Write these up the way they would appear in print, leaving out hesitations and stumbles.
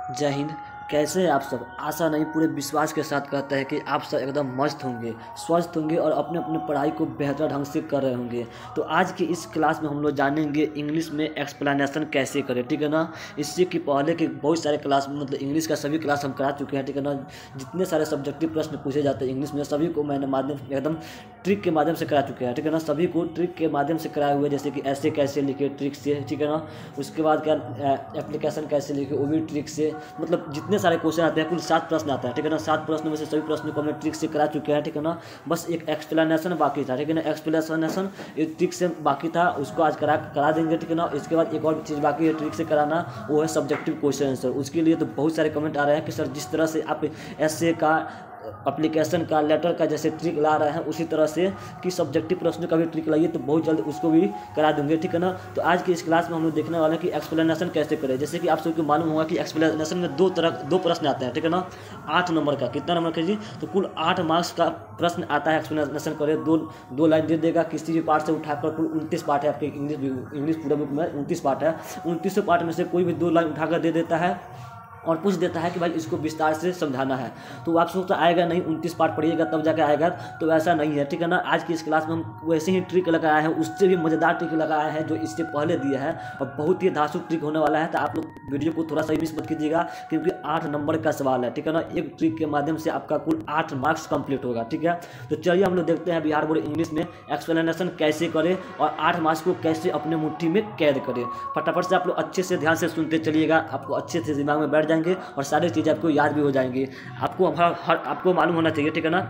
जय हिंद। कैसे हैं आप सब? आशा नहीं पूरे विश्वास के साथ कहते हैं कि आप सब एकदम मस्त होंगे, स्वस्थ होंगे और अपने अपने पढ़ाई को बेहतर ढंग से कर रहे होंगे। तो आज की इस क्लास में हम लोग जानेंगे इंग्लिश में एक्सप्लेनेशन कैसे करें, ठीक है ना। इससे कि पहले के बहुत सारे क्लास में मतलब इंग्लिश का सभी क्लास हम करा चुके हैं, ठीक है ना। जितने सारे सब्जेक्टिव प्रश्न पूछे जाते हैं इंग्लिश में सभी को मैंने माध्यम एकदम ट्रिक के माध्यम से करा चुके हैं, ठीक है ना। सभी को ट्रिक के माध्यम से कराए हुए, जैसे कि ऐसे कैसे लिखे ट्रिक से, ठीक है ना। उसके बाद क्या एप्लीकेशन कैसे लिखे वो भी ट्रिक से, मतलब जितने सारे क्वेश्चन आते हैं कुल 7 प्रश्न आता है, ठीक है ना। 7 प्रश्नों में से सभी प्रश्नों को हमने ट्रिक से करा चुके हैं, ठीक है ना। बस एक एक्सप्लेनेशन बाकी था, ठीक है ना। एक्सप्लेनेशन एक ट्रिक से बाकी था, उसको आज करा देंगे, ठीक है ना। इसके बाद एक और चीज़ बाकी है ट्रिक से कराना, वो है सब्जेक्टिव क्वेश्चन आंसर। उसके लिए तो बहुत सारे कमेंट आ रहे हैं कि सर जिस तरह से आप ऐसे का एप्लीकेशन का लेटर का जैसे ट्रिक ला रहे हैं उसी तरह से कि सब्जेक्टिव प्रश्न का भी ट्रिक लाइए, तो बहुत जल्द उसको भी करा दूंगे, ठीक है ना। तो आज की इस क्लास में हम लोग देखने वाले हैं कि एक्सप्लेनेशन कैसे करें। जैसे कि आप सबको मालूम होगा कि एक्सप्लेनेशन में दो प्रश्न आते हैं, ठीक है ना। 8 नंबर का, कितना नंबर का जी? तो कुल 8 मार्क्स का प्रश्न आता है। एक्सप्लेनेशन करें, दो लाइन दे देगा किसी भी पार्ट से उठाकर। कुल 29 पार्ट है आपके इंग्लिश पूरा बुक में 29 पार्ट है। 29 पार्ट में से कोई भी 2 लाइन उठाकर दे देता है और पूछ देता है कि भाई इसको विस्तार से समझाना है। तो आप सोचता आएगा नहीं, 29 पार्ट पढ़िएगा तब जाकर आएगा, तो ऐसा नहीं है, ठीक है ना। आज की इस क्लास में हम वैसे ही ट्रिक लगाया है, उससे भी मज़ेदार ट्रिक लगाया है जो इससे पहले दिया है, और बहुत ही धांसू ट्रिक होने वाला है। तो आप लोग वीडियो को थोड़ा सा मिस मत कीजिएगा, क्योंकि 8 नंबर का सवाल है, ठीक है ना। एक ट्रिक के माध्यम से आपका कुल 8 मार्क्स कंप्लीट होगा, ठीक है। तो चलिए हम लोग देखते हैं बिहार बोर्ड इंग्लिश में एक्सप्लेनेशन कैसे करें और 8 मार्क्स को कैसे अपने मुट्ठी में कैद करें। फटाफट से आप लोग अच्छे से ध्यान से सुनते चलिएगा, आपको अच्छे से दिमाग में बैठ जाएंगे और सारे चीज़ें आपको याद भी हो जाएंगी। आपको मालूम होना चाहिए, ठीक है ना।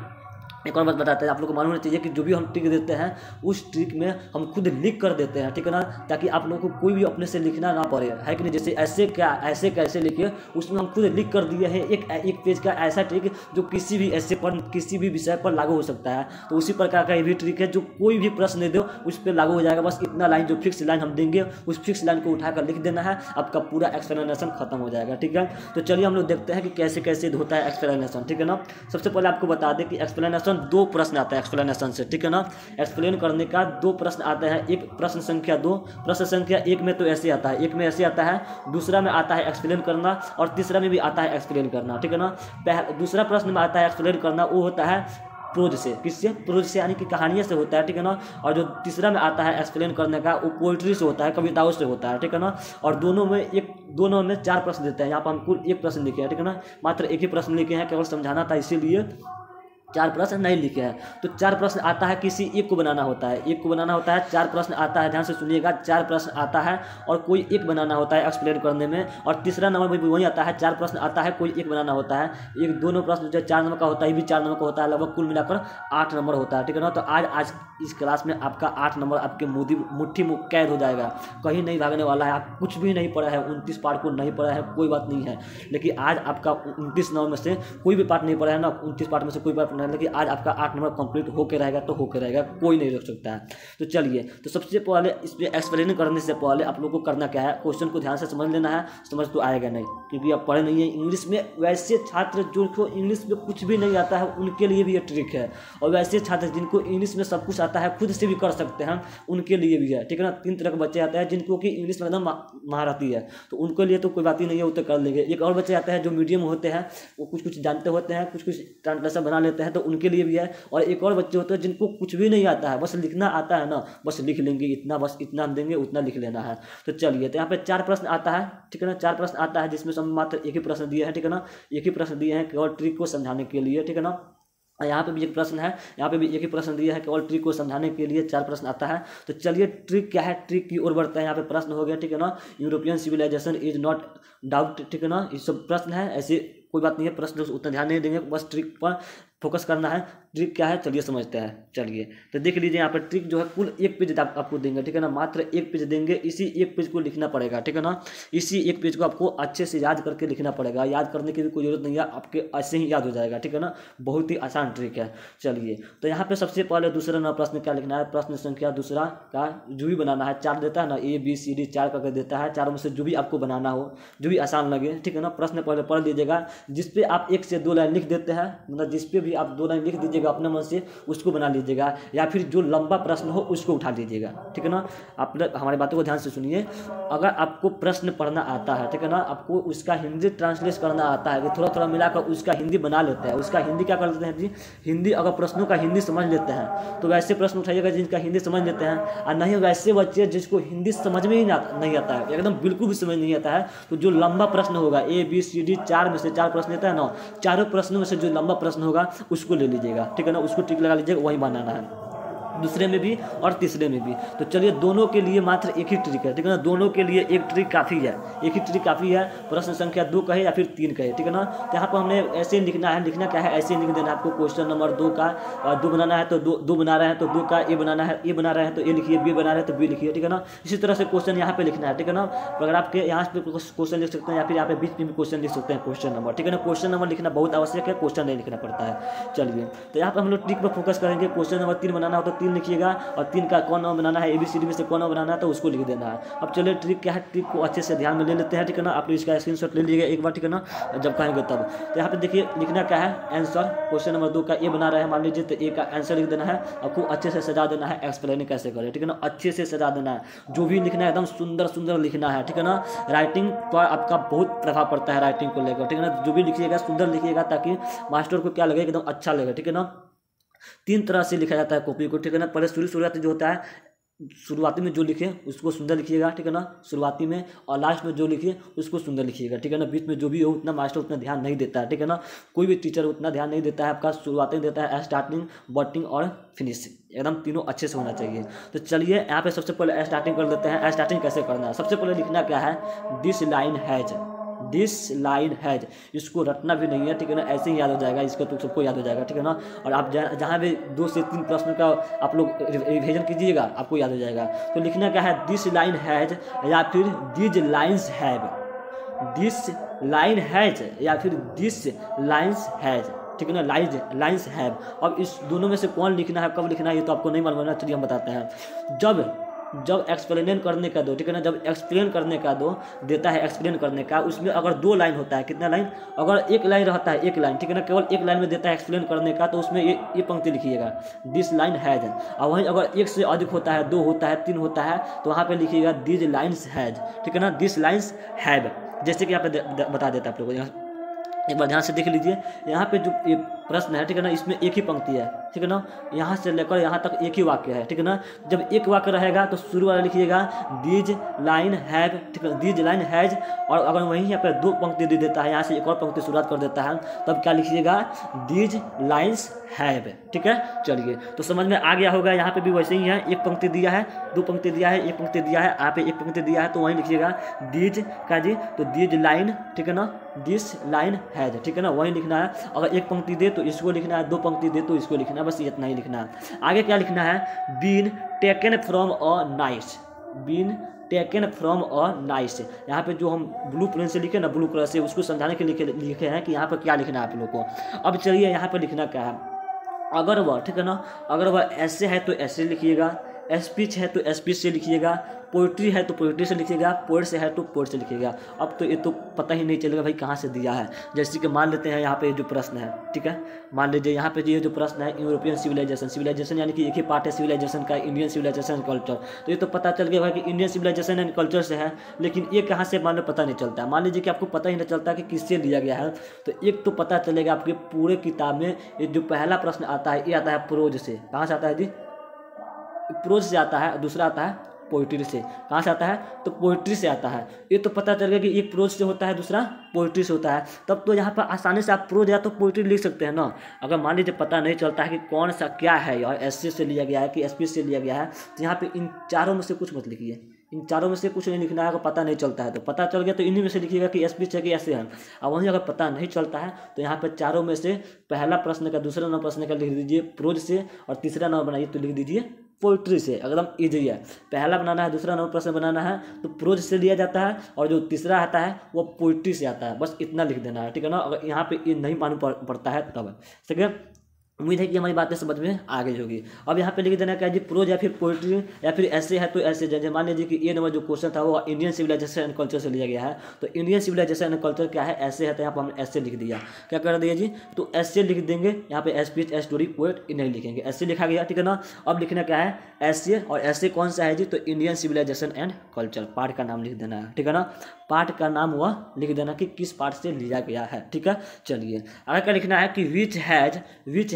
एक और बात बताते हैं, आप लोग को मालूम होना चाहिए कि जो भी हम ट्रिक देते हैं उस ट्रिक में हम खुद लिख कर देते हैं, ठीक है ना, ताकि आप लोगों को कोई भी अपने से लिखना ना पड़े, है कि नहीं। जैसे ऐसे कैसे लिखिए, उसमें हम खुद लिख कर दिए हैं एक पेज का ऐसा ट्रिक जो किसी भी ऐसे पर किसी भी विषय पर लागू हो सकता है। तो उसी प्रकार का ये भी ट्रिक है जो कोई भी प्रश्न दो उस पर लागू हो जाएगा। बस इतना लाइन जो फिक्स लाइन हम देंगे उस फिक्स लाइन को उठाकर लिख देना है, आपका पूरा एक्सप्लेनेशन खत्म हो जाएगा, ठीक है। तो चलिए हम लोग देखते हैं कि कैसे कैसे होता है एक्सप्लेनेशन, ठीक है ना। सबसे पहले आपको बता दें कि एक्सप्लेनेशन 2 प्रश्न आता है एक्सप्लेनेशन से, ठीक है ना। एक्सप्लेन करने का 2 प्रश्न आते हैं। एक प्रश्न संख्या 2, प्रश्न संख्या 1 में तो ऐसे आता है, एक में ऐसे आता है, दूसरा में आता है एक्सप्लेन करना, और तीसरा में भी आता है एक्सप्लेन करना, ठीक है ना। दूसरा प्रश्न में आता है एक्सप्लेन करना, वो होता है प्रोज से। किससे? प्रोज से, यानी कि कहानियों से होता है, ठीक है ना। और जो तीसरा में आता है एक्सप्लेन करने का, वो पोइट्री से होता है, कविताओं से होता है, ठीक है ना। और दोनों में 4 प्रश्न देते हैं। यहाँ पर हम कुल 1 प्रश्न लिखे हैं, ठीक है ना। मात्र एक ही प्रश्न लिखे हैं, केवल समझाना था इसीलिए 4 प्रश्न नहीं लिखे हैं। तो 4 प्रश्न आता है, किसी एक को बनाना होता है, 4 प्रश्न आता है, ध्यान से सुनिएगा। 4 प्रश्न आता है और कोई एक बनाना होता है एक्सप्लेन करने में। और तीसरा नंबर में भी वही आता है, 4 प्रश्न आता है, कोई एक बनाना होता है। दोनों प्रश्न जो 4 नंबर का होता है, ये भी 4 नंबर का होता है, लगभग कुल मिलाकर 8 नंबर होता है, ठीक है ना। तो आज इस क्लास में आपका 8 नंबर आपके मुट्ठी में कैद हो जाएगा, कहीं नहीं भागने वाला है। आप कुछ भी नहीं पढ़ा है, 29 पार्ट को नहीं पढ़ा है, कोई बात नहीं है, लेकिन आज आपका 29 नंबर में से कोई भी पार्ट नहीं पढ़ा है ना, 29 पार्ट में से कोई पार्ट नहीं, लेकिन आज आपका 8 नंबर कंप्लीट होके रहेगा, तो होके रहेगा, कोई नहीं रोक सकता है। तो चलिए, तो सबसे पहले इस पर एक्सप्लेन करने से पहले आप लोगों को करना क्या है, क्वेश्चन को ध्यान से समझ लेना है। समझ तो आएगा नहीं क्योंकि आप पढ़े नहीं है इंग्लिश में। वैसे छात्र जो इंग्लिश में कुछ भी नहीं आता है उनके लिए भी ये ट्रिक है, और वैसे छात्र जिनको इंग्लिश में सब कुछ आता है, खुद से भी कर सकते हैं, उनके लिए भी है, ठीक है ना। 3 तरह के बच्चे आते हैं जिनको कि इंग्लिश में एकदम महारती है, तो उनके लिए तो कोई बात ही नहीं है, वो तो कर लेंगे। एक और बच्चे आते हैं जो मीडियम होते हैं, वो कुछ जानते होते हैं, कुछ ट्रांसलेशन बना लेते हैं, तो उनके लिए भी है। और एक और बच्चे होते हैं जिनको कुछ भी नहीं आता है, बस लिखना आता है ना, बस लिख लेंगे इतना, बस इतना हम देंगे उतना लिख लेना है। तो चलिए, तो यहाँ पे 4 प्रश्न आता है, ठीक है ना। 4 प्रश्न आता है जिसमें हम मात्र एक ही प्रश्न दिए हैं, ठीक है ना। एक ही प्रश्न दिए हैं केवल ट्रिक को समझाने के लिए, ठीक है ना। यहाँ पे भी एक प्रश्न है, यहाँ पे भी एक ही प्रश्न दिया है, केवल ट्रिक को समझाने के लिए 4 प्रश्न आता है। तो चलिए ट्रिक क्या है, ट्रिक की ओर बढ़ते हैं। यहाँ पे प्रश्न हो गया, ठीक है ना। European civilization is not doubt, ठीक है ना। ये सब प्रश्न है, ऐसे कोई बात नहीं है, प्रश्न उतना ध्यान नहीं देंगे, बस ट्रिक पर फोकस करना है। ट्रिक क्या है चलिए समझते हैं। चलिए तो देख लीजिए, यहाँ पर ट्रिक जो है कुल 1 पेज आपको देंगे, ठीक है ना। मात्र 1 पेज देंगे, इसी 1 पेज को लिखना पड़ेगा, ठीक है ना। इसी 1 पेज को आपको अच्छे से याद करके लिखना पड़ेगा। याद करने की भी कोई जरूरत नहीं है, आपके ऐसे ही याद हो जाएगा, ठीक है ना। बहुत ही आसान ट्रिक है। चलिए, तो यहाँ पे सबसे पहले दूसरा नंबर प्रश्न क्या लिखना है, प्रश्न संख्या दूसरा का जो भी बनाना है, 4 देता है ना, ABCD 4 करके देता है। 4 में से जो भी आपको बनाना हो, जो भी आसान लगे, ठीक है ना। प्रश्न पहले पढ़ लीजिएगा, जिसपे आप 1 से 2 लाइन लिख देते हैं, मतलब जिस पे भी आप 2 लाइन लिख दीजिएगा अपने मन से, उसको बना लीजिएगा, या फिर जो लंबा प्रश्न हो उसको उठा लीजिएगा, ठीक है ना। आप हमारी बातों को ध्यान से सुनिए। अगर आपको प्रश्न पढ़ना आता है, ठीक है ना, आपको उसका हिंदी ट्रांसलेट करना आता है कि थोड़ा थोड़ा मिलाकर उसका हिंदी बना लेते हैं, उसका हिंदी क्या कर लेते हैं जी, हिंदी अगर प्रश्नों का हिंदी समझ लेते हैं तो वैसे प्रश्न उठाइएगा जिनका हिंदी समझ लेते हैं, और नहीं वैसे बच्चे जिसको हिंदी समझ में ही नहीं आता है, एकदम बिल्कुल भी समझ नहीं आता है, तो जो लंबा प्रश्न होगा ABCD 4 में से 4 प्रश्न देता है ना, चारों प्रश्नों में से जो लंबा प्रश्न होगा उसको ले लीजिएगा, ठीक है ना, उसको टिक लगा लीजिएगा, वही बनाना है, दूसरे में भी और तीसरे में भी। तो चलिए दोनों के लिए मात्र एक ही ट्रिक है, ठीक है ना, दोनों के लिए एक ट्रिक काफ़ी है, एक ही ट्रिक काफ़ी है। प्रश्न संख्या 2 कहे या फिर 3 कहे, ठीक है ना। तो यहाँ पर हमने ऐसे लिखना है, लिखना क्या है, ऐसे लिख देना है आपको। क्वेश्चन नंबर 2 का 2 बनाना है तो 2 बना रहे हैं तो 2 का A बनाना है, A बना रहे हैं तो A लिखिए, B बना रहे हैं तो B लिखिए, ठीक है ना। इसी तरह से क्वेश्चन यहाँ पे लिखना है, ठीक है ना। अगर आपके यहाँ पे क्वेश्चन लिख सकते हैं या फिर यहाँ पे बीच में भी क्वेश्चन लिख सकते हैं, क्वेश्चन नंबर, ठीक है ना। क्वेश्चन नंबर लिखना बहुत आवश्यक है, क्वेश्चन नहीं लिखना पड़ता है। चलिए तो यहाँ पर हम लोग ट्रिक पर फोकस करेंगे। क्वेश्चन नंबर 3 बनाना हो तो 3 लिखिएगा, और 3 का कौन नाम बनाना है, ABCD में से कौन नाम बनाना है तो उसको लिख देना है। अब चलिए ट्रिक क्या है, ट्रिक को अच्छे से ध्यान में ले लेते हैं, ठीक है ना। आप इसका स्क्रीनशॉट ले लीजिएगा एक बार, ठीक है ना, जब कहेंगे तब। तो यहाँ पे देखिए लिखना क्या है, आंसर। क्वेश्चन नंबर 2 का A बना रहे हैं मान लीजिए, तो A का आंसर लिख देना है, और खूब अच्छे से सजा देना है, एक्सप्लेन कैसे करें, ठीक है ना, अच्छे से सजा देना है। जो भी लिखना है एकदम सुंदर सुंदर लिखना है, ठीक है ना। राइटिंग पर आपका बहुत प्रभाव पड़ता है, राइटिंग को लेकर, ठीक है ना। जो भी लिखिएगा सुंदर लिखिएगा, ताकि मास्टर को क्या लगे, एकदम अच्छा लगे, ठीक है ना। 3 तरह से लिखा जाता है कॉपी को, ठीक है ना। पहले शुरुआती जो होता है, शुरुआती में जो लिखे उसको सुंदर लिखिएगा, ठीक है ना, शुरुआती में, और लास्ट में जो लिखिए उसको सुंदर लिखिएगा, ठीक है ना। बीच में जो भी हो उतना मास्टर उतना ध्यान नहीं देता है, ठीक है ना। कोई भी टीचर उतना ध्यान नहीं देता है आपका, शुरुआती में देता है स्टार्टिंग, बॉटिंग और फिनिशिंग, एकदम तीनों अच्छे से होना चाहिए। तो चलिए यहाँ पे सबसे पहले स्टार्टिंग कर देते हैं। स्टार्टिंग कैसे करना है, सबसे पहले लिखना क्या है, this line has, this line has, इसको रटना भी नहीं है, ठीक है ना, ऐसे ही याद हो जाएगा, इसका तो सबको याद हो जाएगा, ठीक है ना। और आप जहाँ भी 2 से 3 प्रश्न का आप लोग रिविजन कीजिएगा, आपको याद हो जाएगा। तो लिखना क्या है, दिस लाइन हैज या फिर these lines have, this line has या फिर दिस लाइन्स हैज, ठीक है ना, लाइन्स हैव। अब इस दोनों में से कौन लिखना है, कब लिखना है, ये तो आपको नहीं मालूम है, चलिए हम बताते हैं। जब एक्सप्लेन करने का दो, ठीक है ना, जब एक्सप्लेन करने का दो देता है, एक्सप्लेन करने का, उसमें अगर 2 लाइन होता है, कितना लाइन, अगर 1 लाइन रहता है, 1 लाइन, ठीक है ना, केवल 1 लाइन में देता है एक्सप्लेन करने का, तो उसमें ये पंक्ति लिखिएगा, दिस लाइन हैज। और वहीं अगर 1 से अधिक होता है, 2 होता है, 3 होता है, तो वहाँ पे लिखिएगा दीज लाइन्स हैज, ठीक है ना, दिस लाइन्स हैव। जैसे कि यहाँ पे बता देता है आप लोगों को, एक बार ध्यान से देख लीजिए। यहाँ पे जो ये प्रश्न है, ठीक है ना, इसमें एक ही पंक्ति है, ठीक है ना, यहाँ से लेकर यहाँ तक एक ही वाक्य है, ठीक है ना। जब एक वाक्य रहेगा तो शुरू वाला लिखिएगा दीज लाइन हैव, ठीक है, दीज लाइन हैज। और अगर वहीं यहाँ पर 2 पंक्ति दे देता है, यहाँ से एक और पंक्ति शुरुआत कर देता है, तब क्या लिखिएगा, दीज लाइन्स हैव, ठीक है। चलिए तो समझ में आ गया होगा। यहाँ पे भी वैसे ही है, 1 पंक्ति दिया है, 2 पंक्ति दिया है, 1 पंक्ति दिया है, यहाँ पे 1 पंक्ति दिया है, तो वहीं लिखिएगा दीज का जी, तो दीज लाइन, ठीक है ना, दिस लाइन हैज, ठीक है ना, वहीं लिखना है। अगर 1 पंक्ति दे तो इसको लिखना है, 2 पंक्ति दे तो इसको लिखना है, बस इतना ही लिखना है। आगे क्या लिखना है, been taken from a nice, been taken from a nice. यहाँ पे जो हम ब्लू पेन से लिखे ना, ब्लू कलर से, उसको समझाने के लिए लिखे हैं कि यहाँ पर क्या लिखना है आप लोग को। अब चलिए यहाँ पर लिखना क्या है, अगर वह, ठीक है ना, अगर वह ऐसे है तो ऐसे लिखिएगा, स्पीच है तो स्पीच से लिखिएगा, पोइट्री है तो पोइट्री से लिखिएगा, पोएट से है तो पोएट से लिखिएगा। अब तो ये तो पता ही नहीं चलेगा भाई कहाँ से दिया है। जैसे कि मान लेते हैं यहाँ पे जो प्रश्न है, ठीक है, मान लीजिए यहाँ पे ये जो प्रश्न है, यूरोपियन सिविलाइजेशन, सिविलाइजेशन यानी कि एक ही पार्ट है सिविलाइजेशन का, इंडियन सिविलाइजेशन कल्चर। तो ये तो पता चल गया भाई कि इंडियन सिविलाइजेशन एंड कल्चर से है, लेकिन ये कहाँ से मान लो पता नहीं चलता है। मान लीजिए कि आपको पता ही नहीं चलता कि किससे लिया गया है, तो एक तो पता चलेगा आपके पूरे किताब में ये जो पहला प्रश्न आता है, ये आता है प्रोज से। कहाँ से आता है जी, प्रोज से आता है। दूसरा आता है पोइट्री से। कहाँ से आता है, तो पोइट्री से आता है। ये तो पता चल गया कि एक प्रोज से होता है, दूसरा पोइट्री से होता है। तब तो यहाँ पर आसानी से आप प्रोज या तो पोइट्री लिख सकते हैं ना। अगर मान लीजिए पता नहीं चलता है कि कौन सा क्या है, और एसए से लिया गया है कि एसपी से लिया गया है, तो यहाँ पे इन चारों में से कुछ मत लिखिए, इन चारों में से कुछ नहीं लिखना है। अगर पता नहीं चलता है तो पता चल गया तो इन्हीं में से लिखिएगा कि एसपी है कि ऐसे है। और वहीं अगर पता नहीं चलता है तो यहाँ पर चारों में से पहला प्रश्न का, दूसरा नंबर प्रश्न का लिख दीजिए प्रोज से, और तीसरा नंबर बनाइए तो लिख दीजिए पोइट्री से। एकदम ईजी है। पहला बनाना है, दूसरा नंबर प्रश्न बनाना है तो प्रोज से लिया जाता है, और जो तीसरा आता है वो पोइट्री से आता है। बस इतना लिख देना है, ठीक है ना। अगर यहाँ पे ये नहीं मालूम पड़ता है तब, ठीक है। उम्मीद है कि हमारी बातें समझ में आ गई होगी। अब यहाँ पे लिख देना क्या जी, प्रोज या फिर पोइट्री या फिर ऐसे है तो ऐसे। जैसे मान लीजिए कि ए नंबर जो क्वेश्चन था वो इंडियन सिविलाइजेशन एंड कल्चर से लिया गया है, तो इंडियन सिविलाइजेशन एंड कल्चर क्या है, ऐसे है, तो यहाँ पर हमने ऐसे लिख दिया। क्या कर दिया जी, तो ऐसे लिख देंगे, यहाँ पे स्पीच स्टोरी पोएट नहीं लिखेंगे, ऐसे लिखा गया, ठीक है ना। अब लिखना क्या है, ऐसे, और ऐसे कौन सा है जी, तो Indian civilization and culture, part का नाम लिख देना है, ठीक है ना। पार्ट का नाम वह लिख देना कि किस पार्ट से लिया गया है, ठीक है। चलिए आगे क्या लिखना है कि विच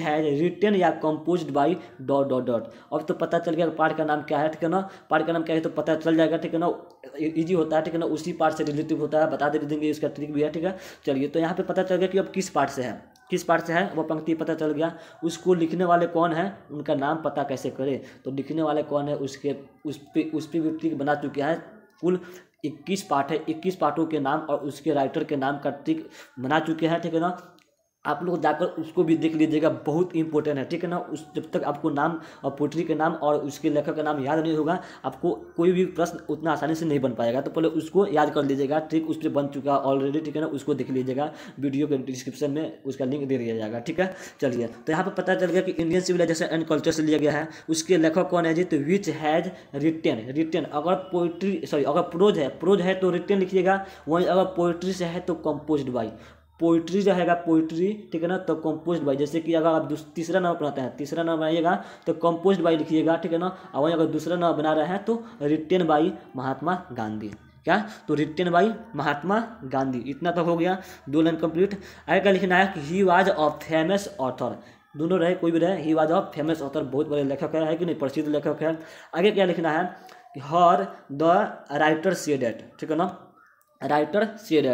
हैज रिटन या composed by dot dot dot. अब तो पता चल गया पार्ट का नाम क्या है, ठीक है ना। पार्ट का नाम क्या है तो पता चल जाएगा, ठीक है ना। इजी होता है, ठीक है ना, उसी पार्ट से रिलेटिव होता है, बता दे देंगे, इसका ट्रिक भी है, ठीक है। चलिए तो यहाँ पे पता चल गया कि अब किस पार्ट से है, किस पार्ट से है वो पंक्ति पता चल गया। उसको लिखने वाले कौन है, उनका नाम पता कैसे करें, तो लिखने वाले कौन है उसके उस पर भी ट्रिक बना चुके हैं। कुल 21 पार्ट है, 21 पार्टों के नाम और उसके राइटर के नाम का ट्रिक बना चुके हैं, ठीक है ना। आप लोग जाकर उसको भी देख लीजिएगा, बहुत इंपॉर्टेंट है, ठीक है ना। उस जब तक आपको नाम और पोइट्री के नाम और उसके लेखक का नाम याद नहीं होगा, आपको कोई भी प्रश्न उतना आसानी से नहीं बन पाएगा। तो पहले उसको याद कर लीजिएगा, ट्रिक उस पर बन चुका है ऑलरेडी, ठीक है ना। उसको देख लीजिएगा, वीडियो के डिस्क्रिप्शन में उसका लिंक दे दिया जाएगा, ठीक है। चलिए तो यहाँ पर पता चल गया कि इंडियन सिविलाइजेशन एंड कल्चर से लिया गया है। उसके लेखक कौन है जी, तो विच हैज रिटेन। अगर पोइट्री अगर प्रोज है तो रिटेन लिखिएगा, वहीं अगर पोइट्री से है तो कंपोज्ड बाई। पोइट्री रहेगा पोइट्री, ठीक है ना, तो कंपोज्ड बाई। जैसे कि अगर आप तीसरा नाम बनाते हैं, तीसरा नाम बनाइएगा तो कंपोज्ड बाई लिखिएगा, ठीक है ना। और वहीं अगर दूसरा नाम बना रहे हैं तो रिटेन बाई महात्मा गांधी। क्या, तो रिटेन बाई महात्मा गांधी। इतना तो हो गया, 2 लाइन कंप्लीट। आगे क्या लिखना है कि he was a famous author. दोनों रहे, कोई भी रहे, he was a famous author, बहुत बड़े लेखक है कि नहीं, प्रसिद्ध लेखक है। आगे क्या लिखना है कि हर द राइटर सेड इट, ठीक है ना। राइटर शेयर,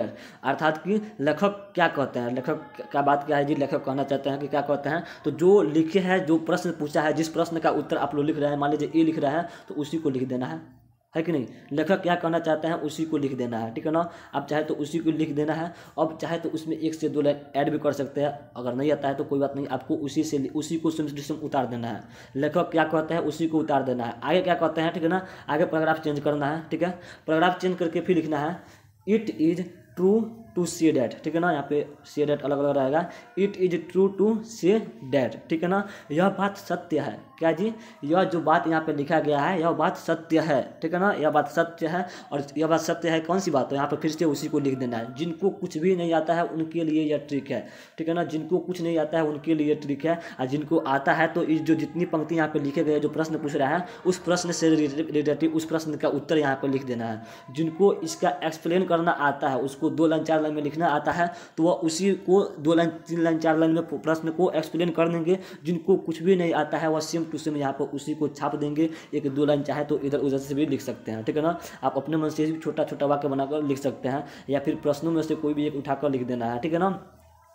अर्थात कि लेखक क्या कहते हैं, लेखक का बात क्या है जी, लेखक कहना चाहते हैं कि क्या कहते हैं, तो जो लिखे है, जो प्रश्न पूछा है, जिस प्रश्न का उत्तर आप लोग लिख रहे हैं, मान लीजिए ए लिख रहा है तो उसी को लिख देना है कि नहीं। लेखक क्या कहना चाहते हैं उसी को लिख देना है, ठीक है ना। आप चाहे तो उसी को लिख देना है। अब चाहे तो उसमें 1 से 2 लाइन ऐड भी कर सकते हैं, अगर नहीं आता है तो कोई बात नहीं, आपको उसी को सिम उतार देना है। लेखक क्या कहते हैं उसी को उतार देना है। आगे क्या कहते हैं, ठीक है ना, आगे पैराग्राफ चेंज करना है, ठीक है। पैराग्राफ चेंज करके फिर लिखना है it is true to say that, ठीक है ना। यहाँ पे से डैट अलग अलग रहेगा। It is true to say that, ठीक है ना। यह बात सत्य है, क्या जी, यह जो बात यहाँ पे लिखा गया है यह बात सत्य है, ठीक है ना। यह बात सत्य है, और यह बात सत्य है कौन सी बात है, यहाँ पे फिर से उसी को लिख देना है। जिनको कुछ भी नहीं आता है उनके लिए यह ट्रिक है, ठीक है ना। जिनको कुछ नहीं आता है उनके लिए ट्रिक है, और जिनको आता है तो इस जो जितनी पंक्ति यहाँ पे लिखे गए, जो प्रश्न पूछ रहा है उस प्रश्न से रिलेटेड उस प्रश्न का उत्तर यहाँ पे लिख देना है। जिनको इसका एक्सप्लेन करना आता है, उसको 2 लाइन 4 लाइन में लिखना आता है, तो वह उसी को 2 लाइन 3 लाइन 4 लाइन में प्रश्न को एक्सप्लेन कर देंगे। जिनको कुछ भी नहीं आता है वह सेम टू सेम यहाँ पर उसी को छाप देंगे। 1-2 लाइन चाहे तो इधर उधर से भी लिख सकते हैं, ठीक है ना। आप अपने मन से भी छोटा छोटा वाक्य बनाकर लिख सकते हैं, या फिर प्रश्नों में से कोई भी एक उठाकर लिख देना है, ठीक है ना।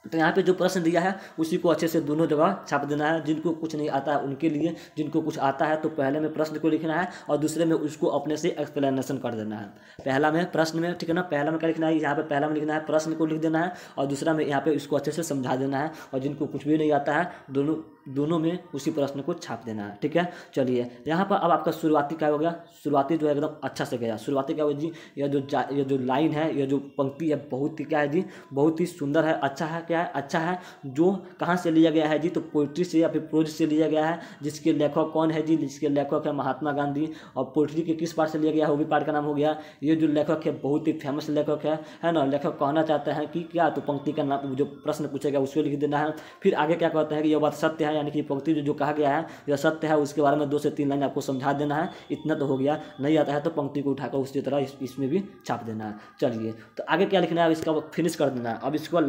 तो यहाँ पे जो प्रश्न दिया है उसी को अच्छे से दोनों जगह छाप देना है। जिनको कुछ नहीं आता है उनके लिए, जिनको कुछ आता है तो पहले में प्रश्न को लिखना है और दूसरे में उसको अपने से एक्सप्लेनेशन कर देना है। पहला में प्रश्न में, ठीक है ना, पहला में क्या लिखना है, यहाँ पे पहला में लिखना है प्रश्न को लिख देना है, और दूसरा में यहाँ पे इसको अच्छे से समझा देना है। और जिनको कुछ भी नहीं आता है दोनों में उसी प्रश्न को छाप देना है, ठीक है। चलिए यहाँ पर अब आपका शुरुआती क्या हो गया, शुरुआती जो है एकदम अच्छा से गया। शुरुआती क्या हो जी, यह जो लाइन है, यह जो पंक्ति है बहुत ही क्या है जी, बहुत ही सुंदर है, अच्छा है, क्या है, अच्छा है। जो कहाँ से लिया गया है जी, तो पोइट्री से या फिर प्रोज से लिया गया है। जिसके लेखक कौन है जी, जिसके लेखक है महात्मा गांधी। और पोइट्री के किस पार्ट से लिया गया है वो भी पार्ट का नाम हो गया। ये जो लेखक है बहुत ही फेमस लेखक है ना। लेखक कहना चाहते हैं कि क्या, तो पंक्ति का नाम, जो प्रश्न पूछेगा उसको लिख देना है। फिर आगे क्या कहते हैं कि यह बात सत्य है, यानी कि पंक्ति जो कहा गया है यह सत्य है, उसके बारे में 2 से 3 लाइन आपको समझा देना है। इतना तो हो गया। नहीं आता है तो पंक्ति को उठाकर उसी तरह इसमें भी छाप देना है। चलिए तो आगे क्या लिखना है, इसका फिनिश कर देना है। अब इसको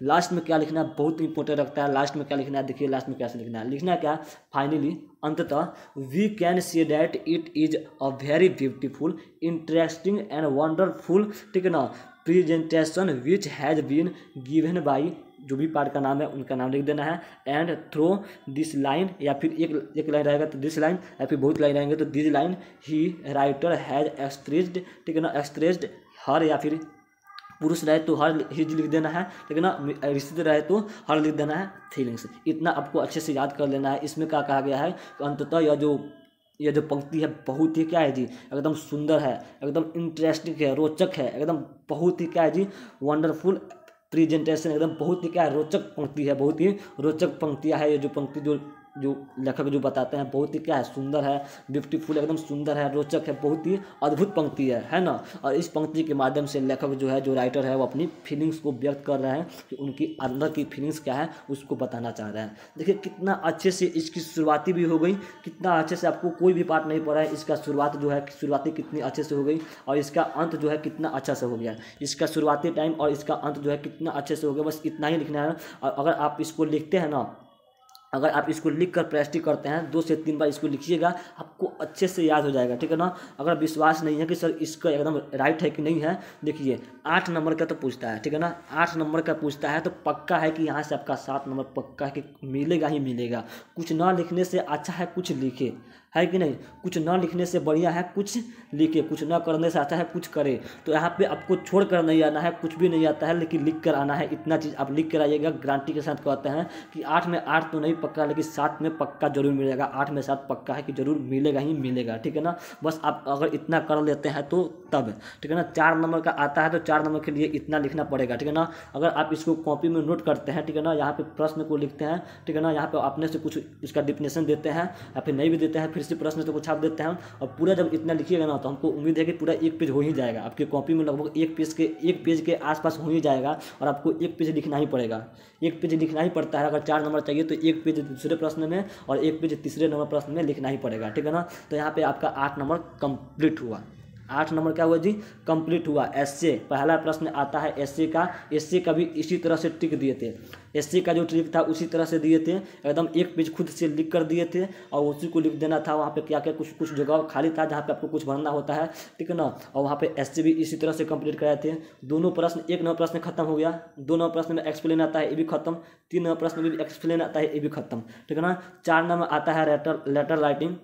लास्ट में क्या लिखना है, बहुत इंपॉर्टेंट रखता है। लास्ट में क्या लिखना है, देखिए लास्ट में कैसे लिखना है। लिखना है क्या, फाइनली अंततः we can see that it is a very beautiful, interesting and wonderful, ठीक है ना, presentation which has been given by, जो भी पार्ट का नाम है उनका नाम लिख देना है। एंड थ्रो दिस लाइन, या फिर एक लाइन रहेगा तो दिस लाइन, या फिर बहुत लाइन रहेंगे तो this line he writer has expressed, ठीक है ना, एक्सप्रेस्ड हर, या फिर पुरुष रहे तो हर हिज लिख देना है, ठीक है ना, रिश्ते रहे तो हर लिख देना है फीलिंग्स। इतना आपको अच्छे से याद कर लेना है। इसमें क्या कहा गया है, अंततः यह जो पंक्ति है बहुत ही क्या है जी, एकदम सुंदर है, एकदम इंटरेस्टिंग है, रोचक है, एकदम बहुत ही क्या है जी, वंडरफुल प्रेजेंटेशन एकदम बहुत ही क्या है, रोचक पंक्ति है, बहुत ही रोचक पंक्तियाँ है। ये जो पंक्ति जो लेखक जो बताते हैं बहुत ही क्या है, सुंदर है, ब्यूटीफुल, एकदम सुंदर है, रोचक है, बहुत ही अद्भुत पंक्ति है ना। और इस पंक्ति के माध्यम से लेखक जो है, जो राइटर है, वो अपनी फीलिंग्स को व्यक्त कर रहे हैं कि उनकी अंदर की फीलिंग्स क्या है उसको बताना चाह रहे हैं। देखिए कितना अच्छे से इसकी शुरुआती भी हो गई, कितना अच्छे से, आपको कोई भी पार्ट नहीं पड़ा है, इसका शुरुआत जो है, शुरुआती कितनी अच्छे से हो गई और इसका अंत जो है कितना अच्छा से हो गया। इसका शुरुआती टाइम और इसका अंत जो है कितना अच्छे से हो गया, बस इतना ही लिखना है। और अगर आप इसको लिखते हैं ना, अगर आप इसको लिख कर प्रैक्टिस करते हैं 2 से 3 बार इसको लिखिएगा, आपको अच्छे से याद हो जाएगा, ठीक है ना। अगर विश्वास नहीं है कि सर इसका एकदम राइट है कि नहीं है, देखिए 8 नंबर का तो पूछता है, ठीक है ना, 8 नंबर का पूछता है तो पक्का है कि यहाँ से आपका 7 नंबर पक्का है कि मिलेगा ही मिलेगा। कुछ ना लिखने से अच्छा है कुछ लिखे, है कि नहीं। कुछ ना लिखने से बढ़िया है कुछ लिखे, कुछ ना करने से अच्छा है कुछ करे। तो यहाँ पे आपको छोड़ कर नहीं आना है, कुछ भी नहीं आता है लेकिन लिख कर आना है। इतना चीज़ आप लिख कर आइएगा, गारंटी के साथ कहते हैं कि 8 में 8 तो नहीं पक्का, लेकिन 7 में पक्का जरूर मिलेगा। 8 में 7 पक्का है कि जरूर मिलेगा ही मिलेगा, ठीक है ना। बस आप अगर इतना कर लेते हैं तो तब, ठीक है ना। 4 नंबर का आता है तो 4 नंबर के लिए इतना लिखना पड़ेगा, ठीक है ना। अगर आप इसको कॉपी में नोट करते हैं, ठीक है ना, यहाँ पे प्रश्न को लिखते हैं, ठीक है ना, यहाँ पे अपने से कुछ इसका डिफिनेशन देते हैं या फिर नहीं भी देते हैं, फिर से प्रश्न से कुछ छाप देते हैं और पूरा जब इतना लिखिएगा ना तो हमको उम्मीद है कि पूरा 1 पेज हो ही जाएगा। आपकी कॉपी में लगभग 1 पेज के आसपास हो ही जाएगा और आपको 1 पेज लिखना ही पड़ेगा। 1 पेज लिखना ही पड़ता है। अगर 4 नंबर चाहिए तो 1 पेज दूसरे प्रश्न में और 1 पेज तीसरे नंबर प्रश्न में लिखना ही पड़ेगा, ठीक है ना। तो यहाँ पे आपका 8 नंबर कंप्लीट हुआ। 8 नंबर क्या हुआ जी, कंप्लीट हुआ। एसए पहला प्रश्न आता है एसए का। एसए का भी इसी तरह से ट्रिक दिए थे। एसए का जो ट्रिक था उसी तरह से दिए थे, एकदम 1 पेज खुद से लिख कर दिए थे और उसी को लिख देना था। वहाँ पे क्या क्या कुछ जगह खाली था जहाँ पे आपको कुछ भरना होता है, ठीक है ना। और वहाँ पे एसए भी इसी तरह से कंप्लीट कराए थे। दोनों प्रश्न, 1 नंबर प्रश्न खत्म हो गया, 2 नंबर प्रश्न में एक्सप्लेन आता है ये भी खत्म, 3 नंबर प्रश्न में भी एक्सप्लेन आता है ये भी खत्म, ठीक है ना। 4 नंबर आता है लेटर राइटिंग।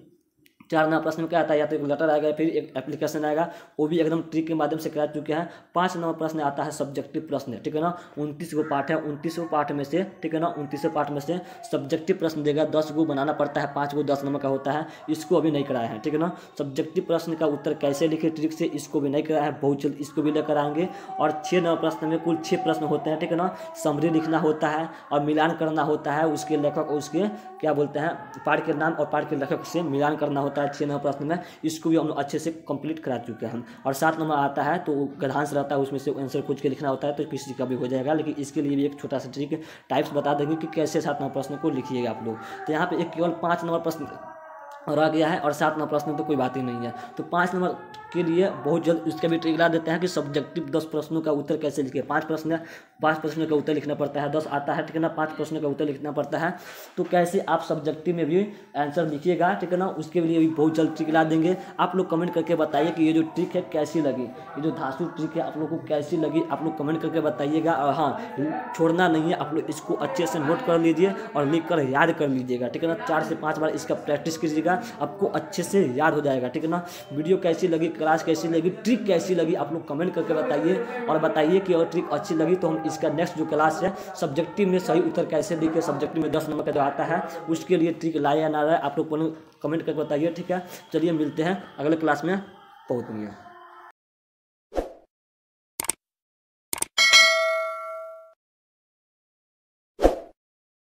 4 नंबर प्रश्न में क्या आता है, या तो एक लेटर आएगा फिर एक एप्लीकेशन आएगा, वो भी एकदम ट्रिक के माध्यम से करा चुके हैं। 5 नंबर प्रश्न आता है सब्जेक्टिव प्रश्न, ठीक है ना। 29 गो पार्ट है, 29 पार्ट में से, ठीक है ना, 29 पार्ट में से सब्जेक्टिव प्रश्न देगा। 10 गो बनाना पड़ता है, 5 गो 10 नंबर का होता है। इसको अभी नहीं कराया है, ठीक है ना। सब्जेक्टिव प्रश्न का उत्तर कैसे लिखे ट्रिक से, इसको भी नहीं कराया है, बहुत जल्द इसको भी लेकर आएंगे। और 6 नंबर प्रश्न में कुल 6 प्रश्न होते हैं, ठीक है ना। समरी लिखना होता है और मिलान करना होता है, उसके लेखक और उसके क्या बोलते हैं पाठ के नाम और पाठ के लेखक से मिलान करना होता है 6 नंबर प्रश्न में। इसको भी हम लोग अच्छे से कंप्लीट करा चुके हैं। और 7 नंबर आता है तो गद्यांश रहता है, उसमें से आंसर पूछ के लिखना होता है, तो किसी का भी हो जाएगा। लेकिन इसके लिए भी एक छोटा सा ट्रिक टाइप्स बता देंगे कि कैसे 7 नंबर प्रश्न को लिखिएगा आप लोग। तो यहाँ पे एक केवल 5 नंबर प्रश्न रह गया है और 7 नंबर प्रश्न तो कोई बात ही नहीं है। तो 5 नंबर के लिए बहुत जल्द उसका भी ट्रिक ला देते हैं कि सब्जेक्टिव 10 प्रश्नों का उत्तर कैसे लिखे। 5 प्रश्नों का उत्तर लिखना पड़ता है, 10 आता है, ठीक है ना। 5 प्रश्नों का उत्तर लिखना पड़ता है। तो कैसे आप सब्जेक्टिव में भी आंसर लिखिएगा, ठीक है ना, उसके लिए भी बहुत जल्द ट्रिक ला देंगे। आप लोग कमेंट करके बताइए कि ये जो ट्रिक है कैसी लगी, ये जो धांसू ट्रिक है आप लोग को कैसी लगी, आप लोग कमेंट करके बताइएगा। और हाँ, छोड़ना नहीं है, आप लोग इसको अच्छे से नोट कर लीजिए और लिख कर याद कर लीजिएगा, ठीक है ना। 4 से 5 बार इसका प्रैक्टिस कीजिएगा, आपको अच्छे से याद हो जाएगा, ठीक है ना। वीडियो कैसी लगी, क्लास कैसी लगी, ट्रिक कैसी लगी, आप लोग कमेंट करके बताइए। और बताइए कि अगर ट्रिक अच्छी लगी तो हम इसका नेक्स्ट जो क्लास है सब्जेक्टिव में सही उत्तर कैसे लिखे, सब्जेक्टिव में 10 नंबर का जो आता है उसके लिए ट्रिक लाए या ना लाए, आप लोग कमेंट करके बताइए, ठीक है। चलिए मिलते हैं अगले क्लास में, बहुत बढ़िया।